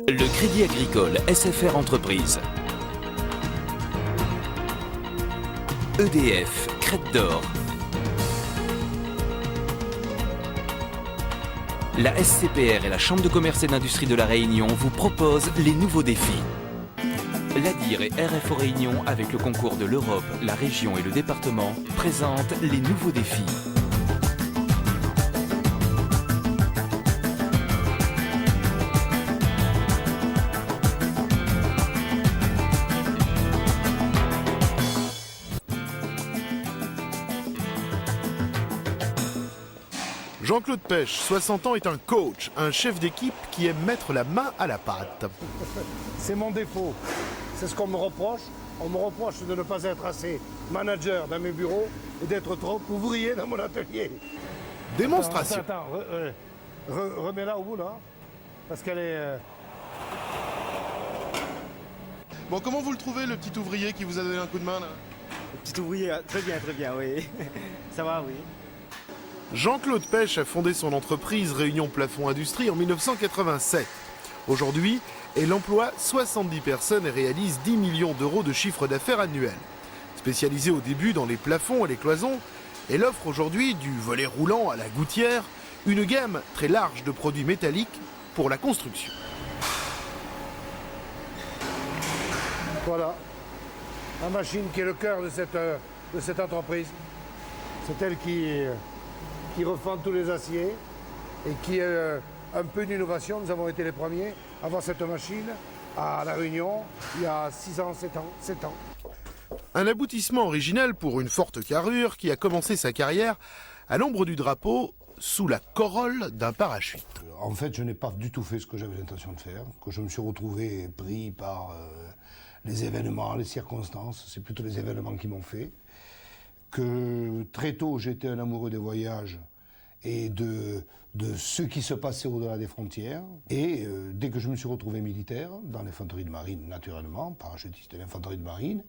Le Crédit Agricole SFR Entreprise. EDF, Crête d'Or. La SCPR et la Chambre de commerce et d'industrie de La Réunion vous proposent les nouveaux défis. L'ADIR et RFO Réunion, avec le concours de l'Europe, la région et le département, présentent les nouveaux défis. Jean-Claude Pêche, 60 ans, est un coach, un chef d'équipe qui aime mettre la main à la pâte. C'est mon défaut. C'est ce qu'on me reproche. On me reproche de ne pas être assez manager dans mes bureaux et d'être trop ouvrier dans mon atelier. Démonstration. Attends, remets-la au bout là. Parce qu'elle est... Bon, comment vous le trouvez, le petit ouvrier qui vous a donné un coup de main là? Le petit ouvrier, très bien, oui. Ça va, oui. Jean-Claude Pêche a fondé son entreprise Réunion Plafond Industrie en 1987. Aujourd'hui, elle emploie 70 personnes et réalise 10 millions d'euros de chiffre d'affaires annuel. Spécialisée au début dans les plafonds et les cloisons, elle offre aujourd'hui du volet roulant à la gouttière, une gamme très large de produits métalliques pour la construction. Voilà. La machine qui est le cœur de cette entreprise. C'est elle qui refend tous les aciers et qui est un peu d'innovation. Nous avons été les premiers à avoir cette machine à La Réunion il y a 7 ans. Un aboutissement original pour une forte carrure qui a commencé sa carrière à l'ombre du drapeau sous la corolle d'un parachute. En fait, je n'ai pas du tout fait ce que j'avais l'intention de faire, que je me suis retrouvé pris par les événements, les circonstances. C'est plutôt les événements qui m'ont fait. Que très tôt, j'étais un amoureux des voyages et de ce qui se passait au-delà des frontières. Et dès que je me suis retrouvé militaire, dans l'infanterie de marine, naturellement, parachutiste de l'infanterie de marine,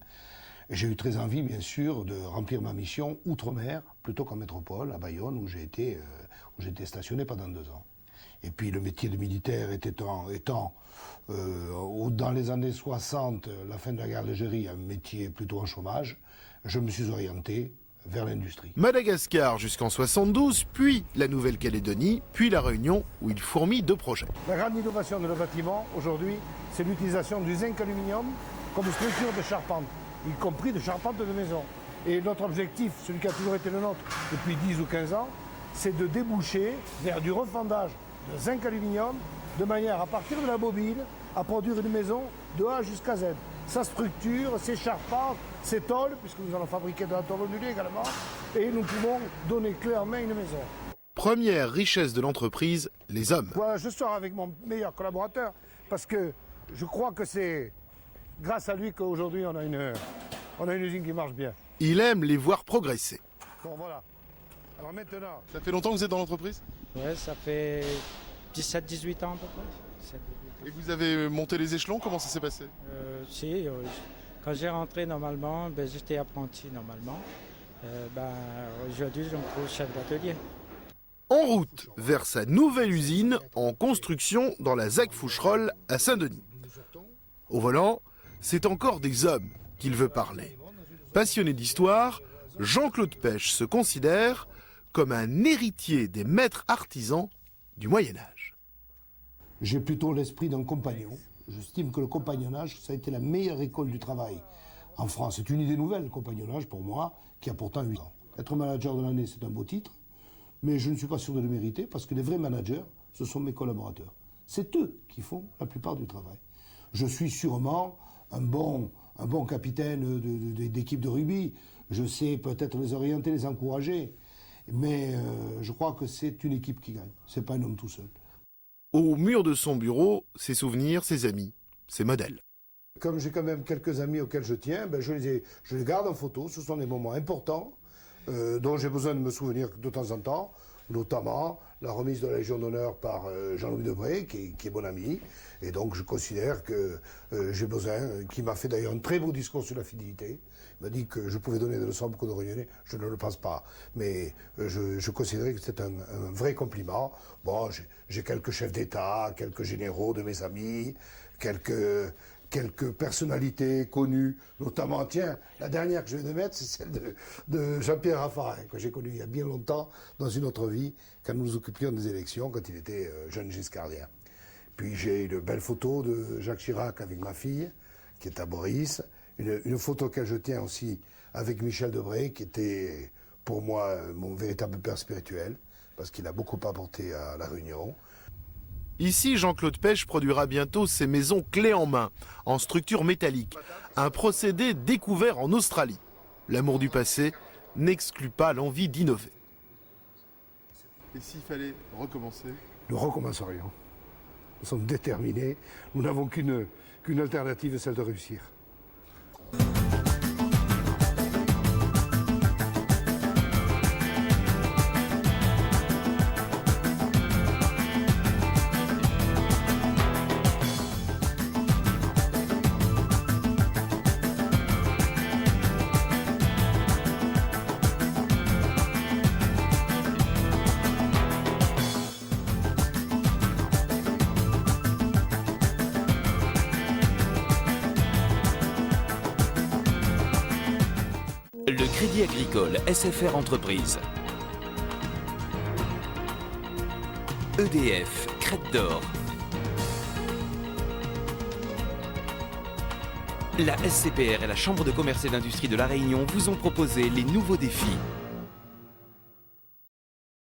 j'ai eu très envie, bien sûr, de remplir ma mission outre-mer, plutôt qu'en métropole, à Bayonne, où j'ai été stationné pendant 2 ans. Et puis le métier de militaire étant dans les années 60, la fin de la guerre d'Algérie, un métier plutôt en chômage, je me suis orienté vers l'industrie. Madagascar jusqu'en 72, puis la Nouvelle-Calédonie, puis la Réunion, où il fourmille 2 projets. La grande innovation de le bâtiment, aujourd'hui, c'est l'utilisation du zinc aluminium comme structure de charpente, y compris de charpente de maison. Et notre objectif, celui qui a toujours été le nôtre depuis 10 ou 15 ans, c'est de déboucher vers du refendage de zinc aluminium, de manière, à partir de la bobine, à produire une maison de A jusqu'à Z. Sa structure, ses charpentes, ses tôles, puisque nous allons fabriquer de la tôle ondulée également, et nous pouvons donner clé en main une maison. Première richesse de l'entreprise, les hommes. Voilà, je sors avec mon meilleur collaborateur, parce que je crois que c'est grâce à lui qu'aujourd'hui on a une usine qui marche bien. Il aime les voir progresser. Bon voilà. Alors maintenant... Ça fait longtemps que vous êtes dans l'entreprise? Ouais, ça fait 17-18 ans à peu près. 17-18 ans. Et vous avez monté les échelons, comment ça s'est passé? Quand j'ai rentré normalement, j'étais apprenti normalement. Aujourd'hui, je me trouve chef d'atelier. En route vers sa nouvelle usine en construction dans la ZAC Foucherolles à Saint-Denis. Au volant, c'est encore des hommes qu'il veut parler. Passionné d'histoire, Jean-Claude Pêche se considère comme un héritier des maîtres artisans du Moyen-Âge. J'ai plutôt l'esprit d'un compagnon. J'estime que le compagnonnage, ça a été la meilleure école du travail en France. C'est une idée nouvelle, le compagnonnage, pour moi, qui a pourtant 8 ans. Être manager de l'année, c'est un beau titre, mais je ne suis pas sûr de le mériter, parce que les vrais managers, ce sont mes collaborateurs. C'est eux qui font la plupart du travail. Je suis sûrement un bon capitaine d'équipe de rugby. Je sais peut-être les orienter, les encourager, mais je crois que c'est une équipe qui gagne. C'est pas un homme tout seul. Au mur de son bureau, ses souvenirs, ses amis, ses modèles. Comme j'ai quand même quelques amis auxquels je tiens, je les garde en photo. Ce sont des moments importants dont j'ai besoin de me souvenir de temps en temps, notamment la remise de la Légion d'honneur par Jean-Louis Debré, qui est mon ami. Et donc je considère que j'ai besoin, qui m'a fait d'ailleurs un très beau discours sur la fidélité, m'a dit que je pouvais donner des leçons à beaucoup de Réunionnais. Je ne le pense pas. Mais je considérais que c'était un vrai compliment. Bon, j'ai quelques chefs d'État, quelques généraux de mes amis, quelques personnalités connues, notamment, tiens, la dernière que je vais mettre, c'est celle de Jean-Pierre Raffarin, que j'ai connu il y a bien longtemps, dans une autre vie, quand nous nous occupions des élections, quand il était jeune giscardien. Puis j'ai une belle photo de Jacques Chirac avec ma fille, qui est à Maurice, une photo que je tiens aussi avec Michel Debré, qui était pour moi mon véritable père spirituel, parce qu'il a beaucoup apporté à La Réunion. Ici, Jean-Claude Pech produira bientôt ses maisons clés en main, en structure métallique. Un procédé découvert en Australie. L'amour du passé n'exclut pas l'envie d'innover. Et s'il fallait recommencer? Nous recommencerions. Nous sommes déterminés. Nous n'avons qu'une alternative, celle de réussir. Le Crédit Agricole SFR Entreprise. EDF, Crête d'Or. La SCPR et la Chambre de commerce et d'industrie de La Réunion vous ont proposé les nouveaux défis.